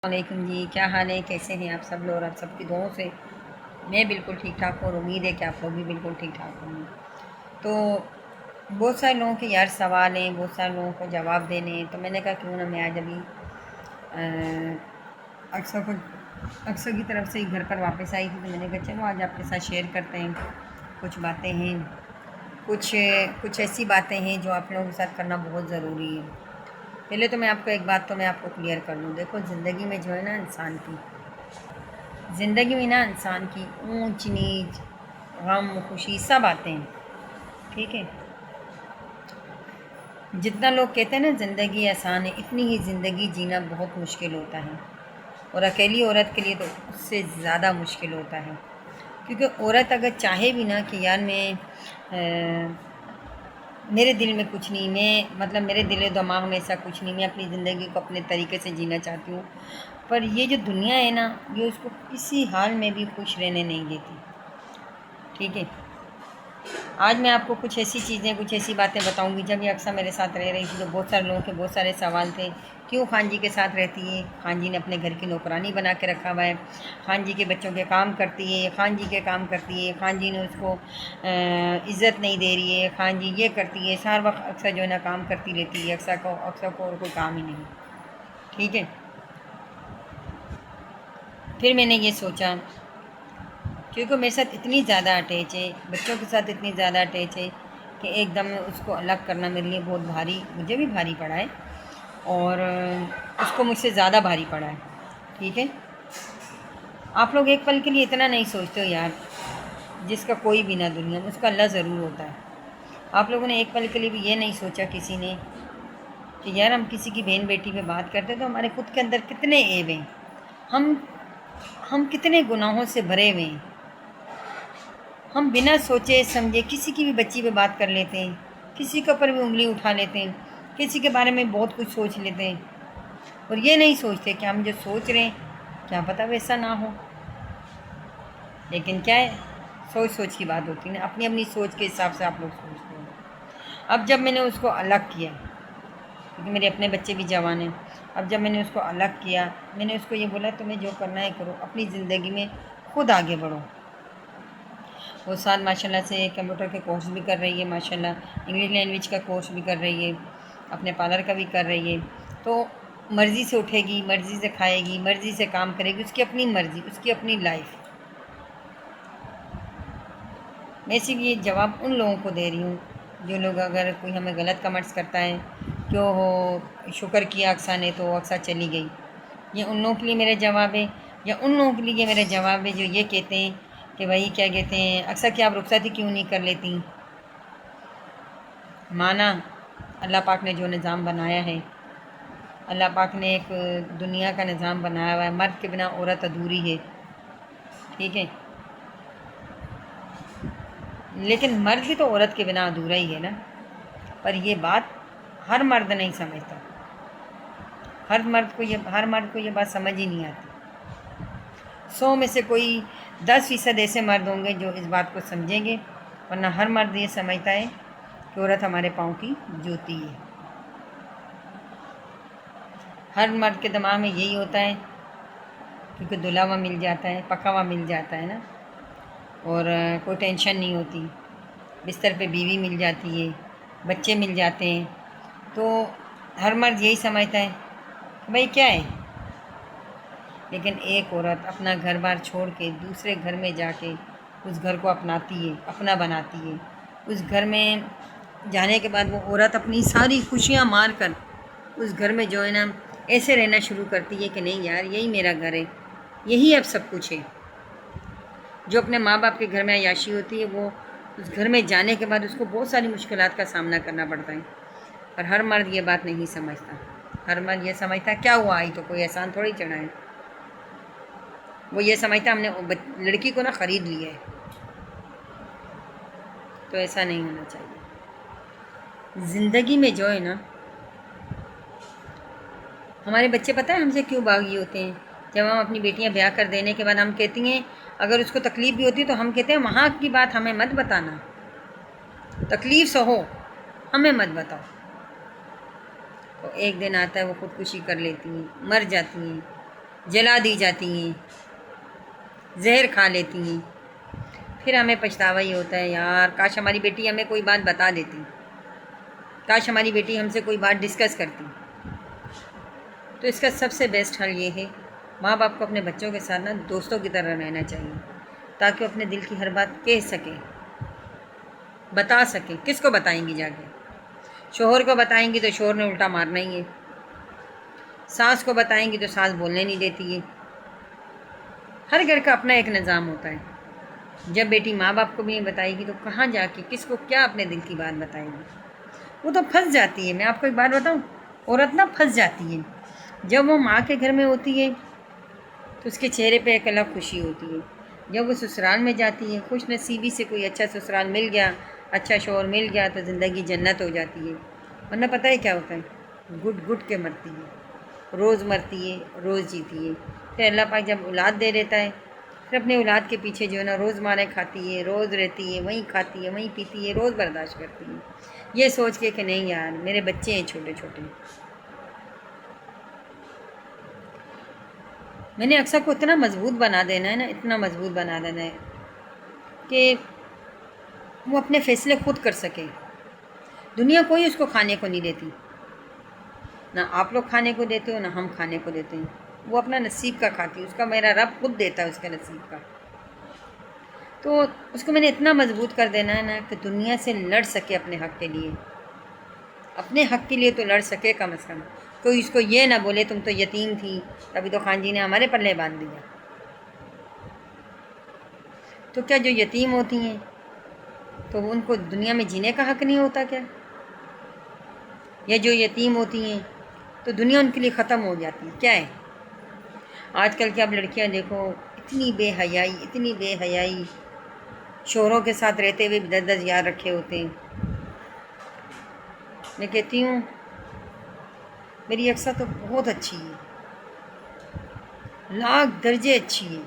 علیکم جی، کیا حال ہے؟ کیسے ہیں آپ سب لوگ؟ اور آپ سب کی دعاؤں سے میں بالکل ٹھیک ٹھاک ہوں اور امید ہے کہ آپ لوگ بھی بالکل ٹھیک ٹھاک ہوں گے۔ تو بہت سارے لوگوں کے یار سوال ہیں، بہت سارے لوگوں کو جواب دینے ہیں، تو میں نے کہا کیوں نہ میں آج ابھی اکثر کی طرف سے ہی گھر پر واپس آئی تھی، تو میں نے کہا چلو آج آپ کے ساتھ شیئر کرتے ہیں۔ کچھ باتیں ہیں، کچھ ایسی باتیں ہیں جو آپ لوگوں کے ساتھ کرنا بہت ضروری ہے۔ پہلے تو میں آپ کو ایک بات تو میں آپ کو کلیئر کر لوں۔ دیکھو زندگی میں جو ہے نا انسان کی اونچ نیچ، غم خوشی سب آتے ہیں، ٹھیک ہے۔ جتنا لوگ کہتے ہیں نا زندگی آسان ہے، اتنی ہی زندگی جینا بہت مشکل ہوتا ہے، اور اکیلی عورت کے لیے تو اس سے زیادہ مشکل ہوتا ہے، کیونکہ عورت اگر چاہے بھی نا کہ یار میرے دل میں کچھ نہیں، میرے دل و دماغ میں ایسا کچھ نہیں، میں اپنی زندگی کو اپنے طریقے سے جینا چاہتی ہوں، پر یہ جو دنیا ہے نا یہ اس کو کسی حال میں بھی خوش رہنے نہیں دیتی، ٹھیک ہے۔ آج میں آپ کو کچھ ایسی باتیں بتاؤں گی۔ جب یہ اکثر میرے ساتھ رہ رہی تھی تو بہت سارے لوگوں کے بہت سارے سوال تھے، کیوں خان جی کے ساتھ رہتی ہے؟ خان جی نے اپنے گھر کی نوکرانی بنا کے رکھا ہوا ہے، خان جی کے بچوں کے کام کرتی ہے، خان جی کے کام کرتی ہے، خان جی نے اس کو عزت نہیں دے رہی ہے، خان جی یہ کرتی ہے، ہر وقت اکثر جو ہے نا کام کرتی رہتی ہے، اکثر کو اور کوئی کام ہی نہیں، ٹھیک ہے۔ پھر میں نے یہ سوچا، کیونکہ میرے ساتھ اتنی زیادہ اٹیچ ہے، بچوں کے ساتھ اتنی زیادہ اٹیچ ہے کہ ایک دم اس کو الگ کرنا میرے لیے بہت مجھے بھی بھاری پڑا ہے، اور اس کو مجھ سے زیادہ بھاری پڑا ہے، ٹھیک ہے۔ آپ لوگ ایک پل کے لیے اتنا نہیں سوچتے ہو یار، جس کا کوئی بھی نہ دنیا میں، اس کا اللہ ضرور ہوتا ہے۔ آپ لوگوں نے ایک پل کے لیے بھی یہ نہیں سوچا کسی نے کہ یار ہم کسی کی بہن بیٹی پہ بات کرتے تو ہمارے خود کے اندر کتنے عیب ہیں، ہم کتنے گناہوں سے بھرے ہوئے ہیں، ہم بنا سوچے سمجھے کسی کی بھی بچی پہ بات کر لیتے ہیں، کسی کے اوپر بھی انگلی اٹھا لیتے ہیں، کسی کے بارے میں بہت کچھ سوچ لیتے ہیں، اور یہ نہیں سوچتے کہ ہم جو سوچ رہے ہیں کیا پتہ ویسا نہ ہو۔ لیکن کیا ہے، سوچ کی بات ہوتی ہے نا، اپنی سوچ کے حساب سے آپ لوگ سوچتے ہیں۔ اب جب میں نے اس کو الگ کیا، کیونکہ میرے اپنے بچے بھی جوان ہیں، اب جب میں نے اس کو الگ کیا، میں نے اس کو یہ بولا تمہیں جو کرنا ہے کرو، اپنی زندگی میں خود آگے بڑھو۔ وہ ساتھ ماشاء اللہ سے کمپیوٹر کے کورس بھی کر رہی ہے، ماشاء اللہ انگلش لینگویج کا کورس بھی کر رہی ہے، اپنے پارلر کا بھی کر رہی ہے، تو مرضی سے اٹھے گی، مرضی سے کھائے گی، مرضی سے کام کرے گی، اس کی اپنی مرضی، اس کی اپنی لائف۔ میں صرف یہ جواب ان لوگوں کو دے رہی ہوں جو لوگ، اگر کوئی ہمیں غلط کمنٹس کرتا ہے کیوں ہو شکر کیا اقصیٰ نے تو اقصیٰ چلی گئی، یہ ان لوگوں کے لیے میرا جواب ہے، یا ان لوگوں کے لیے یہ میرا جواب ہے جو یہ کہتے ہیں کہ بھائی کیا کہتے ہیں اقصیٰ کیا آپ رخصتی کیوں نہیں کر لیتی؟ مانا اللہ پاک نے جو نظام بنایا ہے، اللہ پاک نے ایک دنیا کا نظام بنایا ہوا ہے، مرد کے بنا عورت ادھوری ہے، ٹھیک ہے، لیکن مرد بھی تو عورت کے بنا ادھورا ہی ہے نا، پر یہ بات ہر مرد نہیں سمجھتا، ہر مرد کو یہ بات سمجھ ہی نہیں آتی۔ 100 میں سے کوئی 10% ایسے مرد ہوں گے جو اس بات کو سمجھیں گے، ورنہ ہر مرد یہ سمجھتا ہے کہ عورت ہمارے پاؤں کی جوتی ہے۔ ہر مرد کے دماغ میں یہی ہوتا ہے، کیونکہ دلہا ہوا مل جاتا ہے، پکا ہوا مل جاتا ہے نا، اور کوئی ٹینشن نہیں ہوتی، بستر پہ بیوی مل جاتی ہے، بچے مل جاتے ہیں، تو ہر مرد یہی سمجھتا ہے کہ بھائی کیا ہے۔ لیکن ایک عورت اپنا گھر بار چھوڑ کے دوسرے گھر میں جا کے اس گھر کو اپناتی ہے، اپنا بناتی ہے، اس گھر میں جانے کے بعد وہ عورت اپنی ساری خوشیاں مار کر اس گھر میں جو ہے نا ایسے رہنا شروع کرتی ہے کہ نہیں یار یہی میرا گھر ہے، یہی اب سب کچھ ہے۔ جو اپنے ماں باپ کے گھر میں عیاشی ہوتی ہے، وہ اس گھر میں جانے کے بعد اس کو بہت ساری مشکلات کا سامنا کرنا پڑتا ہے، پر ہر مرد یہ بات نہیں سمجھتا۔ ہر مرد یہ سمجھتا کیا ہوا، آئی تو کوئی احسان تھوڑی چڑھا ہے، وہ یہ سمجھتا ہم نے لڑکی کو نا خرید لیا ہے، تو ایسا نہیں ہونا چاہیے۔ زندگی میں جو ہے نا، ہمارے بچے پتہ ہے ہم سے کیوں باغی ہوتے ہیں؟ جب ہم اپنی بیٹیاں بیاہ کر دینے کے بعد ہم کہتی ہیں، اگر اس کو تکلیف بھی ہوتی ہے تو ہم کہتے ہیں وہاں کی بات ہمیں مت بتانا، تکلیف سہو، ہمیں مت بتاؤ۔ تو ایک دن آتا ہے وہ خودکشی کر لیتی ہیں، مر جاتی ہیں، جلا دی جاتی ہیں، زہر کھا لیتی ہیں، پھر ہمیں پچھتاوا ہی ہوتا ہے یار کاش ہماری بیٹی ہمیں کوئی بات بتا دیتی، کاش ہماری بیٹی ہم سے کوئی بات ڈسکس کرتی۔ تو اس کا سب سے بیسٹ حل یہ ہے، ماں باپ کو اپنے بچوں کے ساتھ دوستوں کی طرح رہنا چاہیے، تاکہ وہ اپنے دل کی ہر بات کہہ سکیں، بتا سکیں۔ کس کو بتائیں گی جا کے؟ شوہر کو بتائیں گی تو شوہر نے الٹا مارنا ہی ہے، ساس کو بتائیں گی تو ساس بولنے نہیں دیتی ہے۔ ہر گھر کا اپنا ایک نظام ہوتا ہے۔ جب بیٹی ماں باپ کو بھی نہیں بتائے گی تو کہاں جا کے کس کو کیا اپنے دل کی بات بتائے گی؟ وہ تو پھنس جاتی ہے۔ میں آپ کو ایک بات بتاؤں، عورت پھنس جاتی ہے جب وہ ماں کے گھر میں ہوتی ہے تو اس کے چہرے پہ ایک الگ خوشی ہوتی ہے، جب وہ سسرال میں جاتی ہے، خوش نصیبی سے کوئی اچھا سسرال مل گیا، اچھا شوہر مل گیا تو زندگی جنت ہو جاتی ہے، ورنہ پتہ ہے کیا ہوتا ہے؟ گٹ گٹ کے مرتی ہے، روز مرتی ہے، روز جیتی ہے۔ پھر اللہ پاک جب اولاد دے دیتا ہے، پھر اپنے اولاد کے پیچھے جو ہے نا روز مارے کھاتی ہے، روز رہتی ہے، وہیں کھاتی ہے، وہیں پیتی ہے، روز برداشت کرتی ہے، یہ سوچ کے کہ نہیں یار میرے بچے ہیں چھوٹے چھوٹے۔ میں نے اکثر کو اتنا مضبوط بنا دینا ہے نا، اتنا مضبوط بنا دینا ہے کہ وہ اپنے فیصلے خود کر سکے۔ دنیا کوئی اس کو کھانے کو نہیں دیتی، نہ آپ لوگ کھانے کو دیتے ہو نہ ہم کھانے کو دیتے ہیں، وہ اپنا نصیب کا کھاتی ہے، اس کا میرا رب خود دیتا ہے اس کے نصیب کا۔ تو اس کو میں نے اتنا مضبوط کر دینا ہے نا کہ دنیا سے لڑ سکے اپنے حق کے لیے، اپنے حق کے لیے تو لڑ سکے کم از کم۔ کوئی اس کو یہ نہ بولے تم تو یتیم تھی، تبھی تو خان جی نے ہمارے پلے باندھ دیا۔ تو کیا جو یتیم ہوتی ہیں تو ان کو دنیا میں جینے کا حق نہیں ہوتا کیا؟ یا جو یتیم ہوتی ہیں تو دنیا ان کے لیے ختم ہو جاتی ہے؟ کیا ہے آج کل کی اب لڑکیاں دیکھو، اتنی بے حیائی، اتنی بے حیائی، شوہروں کے ساتھ رہتے ہوئے بھی 10 یار رکھے ہوتے ہیں۔ میں کہتی ہوں میری اکثر تو بہت اچھی ہے، لاکھ درجے اچھی ہے،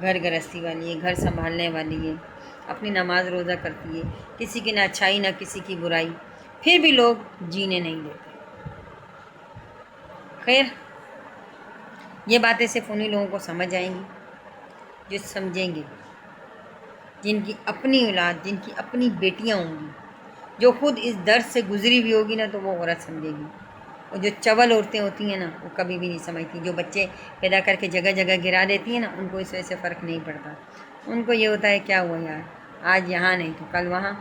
گھر گرہستی والی ہے، گھر سنبھالنے والی ہے، اپنی نماز روزہ کرتی ہے، کسی کی نہ اچھائی نہ کسی کی برائی، پھر بھی لوگ جینے نہیں دیتے۔ خیر یہ باتیں صرف انہیں لوگوں کو سمجھ آئیں گی جو سمجھیں گے، جن کی اپنی اولاد، جن کی اپنی بیٹیاں ہوں گی، جو خود اس درد سے گزری ہوئی ہوگی نا تو وہ عورت سمجھے گی۔ اور جو چول عورتیں ہوتی ہیں نا وہ کبھی بھی نہیں سمجھتی، جو بچے پیدا کر کے جگہ جگہ گرا دیتی ہیں نا ان کو اس وجہ سے فرق نہیں پڑتا، ان کو یہ ہوتا ہے کیا ہوا یار آج یہاں نہیں تو کل وہاں۔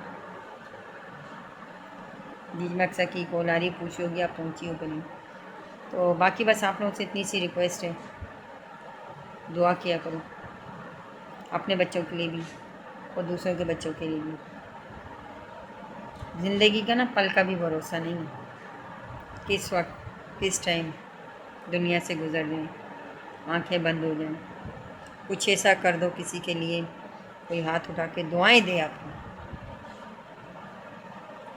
جی میں اکثر کی کولاری پوچھی ہوگی آپ پہنچی ہو کہ نہیں۔ تو باقی بس آپ لوگوں سے اتنی سی ریکویسٹ ہے، دعا کیا کرو اپنے بچوں کے لیے بھی اور دوسروں کے بچوں کے لیے بھی۔ زندگی کا نا پل کا بھی بھروسہ نہیں ہے، کس وقت کس ٹائم دنیا سے گزر جائیں، آنکھیں بند ہو جائیں۔ کچھ ایسا کر دو کسی کے لیے، کوئی ہاتھ اٹھا کے دعائیں دے آپ کو۔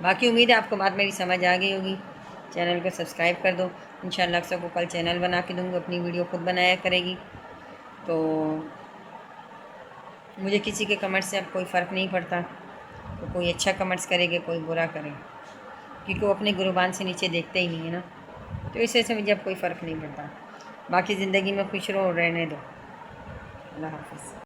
باقی امید ہے آپ کو بات میری سمجھ آ گئی ہوگی۔ چینل کو سبسکرائب کر دو، انشاءاللہ اکثر کو کل چینل بنا کے دوں گا، اپنی ویڈیو خود بنایا کرے گی۔ تو مجھے کسی کے کمنٹ سے اب کوئی فرق نہیں پڑتا، تو کوئی اچھا کمنٹس کرے گا کوئی برا کرے، کیونکہ وہ اپنے گروبان سے نیچے دیکھتے ہی نہیں ہے نا، تو اس وجہ سے مجھے اب کوئی فرق نہیں پڑتا۔ باقی زندگی میں خوش رہو اور رہنے دو۔ اللہ حافظ۔